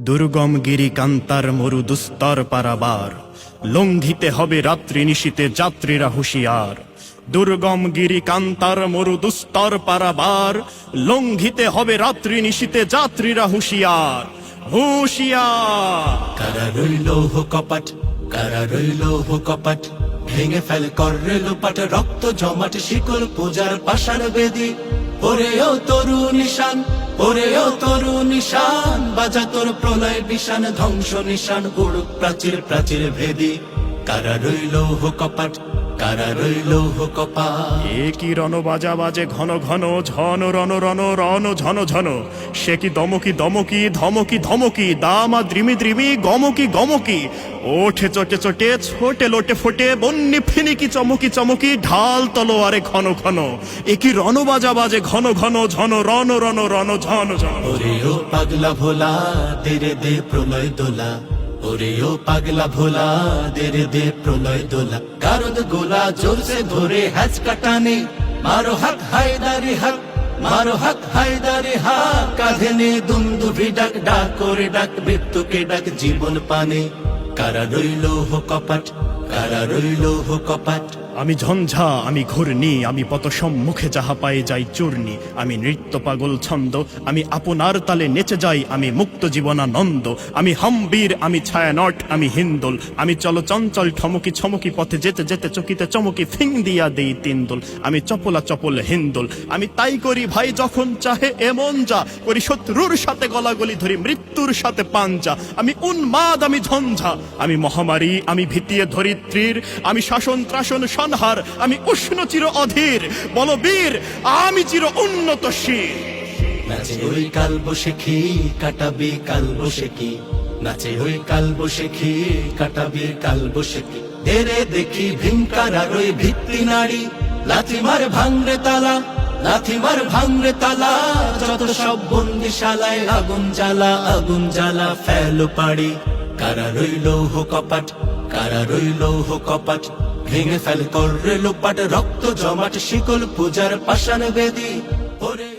দুর্গম গিরি কান্তার মরু দুস্তর পারাবার, লঙ্ঘিতে হবে রাত্রি নিশীতে যাত্রীরা হুঁশিয়ার। দুর্গম গিরি কান্তার মরু দুস্তর পারাবার, লঙ্ঘিতে হবে রাত্রি নিশীতে যাত্রীরা হুঁশিয়ার। হুঁশিয়ার। কারা রইল কপাট, কারা রইল কপাট, ভেঙে ফেল করে লোপাট, রক্ত জমাট শিকল পূজার পাষাণ বেদি। ওরে ও তরু নিশান, ওরে ও তরু নিশান, বাজা তোর প্রলয় বিশান, ধ্বংস নিশান উড়ুক প্রাচীর প্রাচীর ভেদি। কারা রইল কপাট, কারা রইল কপাট। এ কি রণ বাজা বাজে ঘন ঘন, ঝন রণ রণ রণ ঝন ঝন। সে কি দমকি দমকি ধমকি ধমকি, দামা দ্রিমি দ্রিমি গমকি গমকি। ওঠে চটে চটে ছোটে লোটে ফোটে, বন্যি ফিনিকি চমকি চমকি, ঢাল তলোয়ারে ঘন ঘন। এ কি রণ বাজা বাজে ঘন ঘন, ঝন রণ রণ রণ ঝন ঝন। ওরে ও পাগলা ভোলা, তেরে দে প্রলয় দোলা। ওরে ও পাগলা ভোলা, দেরে দে প্রলয় দোলা। গারদ গোলা জোরসে ধরে হ্যাচ কাটানে, মারো হাক হায়দারি হাক, মারো হাক হায়দারি হাক। কাঁধে নে দুন্দুভি ডাক, ডাক করে ডাক মৃত্যুকে ডাক জীবন পানে। কারা রইল কপাট, কারা রইল কপাট। আমি ঝঞ্ঝা, আমি ঘূর্ণি, আমি পত সম্মুখে যাহা পায়ে যাই চূর্ণি। আমি নৃত্য পাগল ছন্দ, আমি আপনার তালে নেচে যাই, আমি মুক্ত জীবনানন্দ। আমি হামবীর, আমি ছায়ানট, আমি হিন্দোল। আমি চল চঞ্চল ঠমকি ছমকি, পথে যেতে যেতে চকিতে চমকি, ফিং দিয়া দেই তিনদোল। আমি চপলা চপল হিন্দোল, আমি তাই করি ভাই যখন চাহে এমন যা করি। শত্রুর সাথে গলাগলি ধরি, মৃত্যুর সাথে পাঞ্জা। আমি উন্মাদ, আমি ঝঞ্ঝা, আমি মহামারী, আমি ভিতিয়ে ধরিত্রীর। আমি শাসন ত্রাসন সংহার, আমি উষ্ণ চির অধীর। বলবীর, আমি চির উন্নত শির। নাচে ওই কাল বসেখি, কাটাবি কাল বসেখি। নাচে ওই কাল বসেখি, কাটাবি কাল বসেখি। দেরে দেখি ভিঙ্কারার ওই ভিত্তি নারী, লাথি মার ভাঙরে তালা, লাথি মার ভাঙরে তালা। যত সব বন্দিশালায় আগুন জ্বালা, আগুন জ্বালা ফেলো পাড়ি। কারা রইল কপাট, কারা রইল কপাট, ভেঙে ফেল করে লোপাট, রক্ত জমাট শিকল পূজার পাষাণ বেদি। ওরে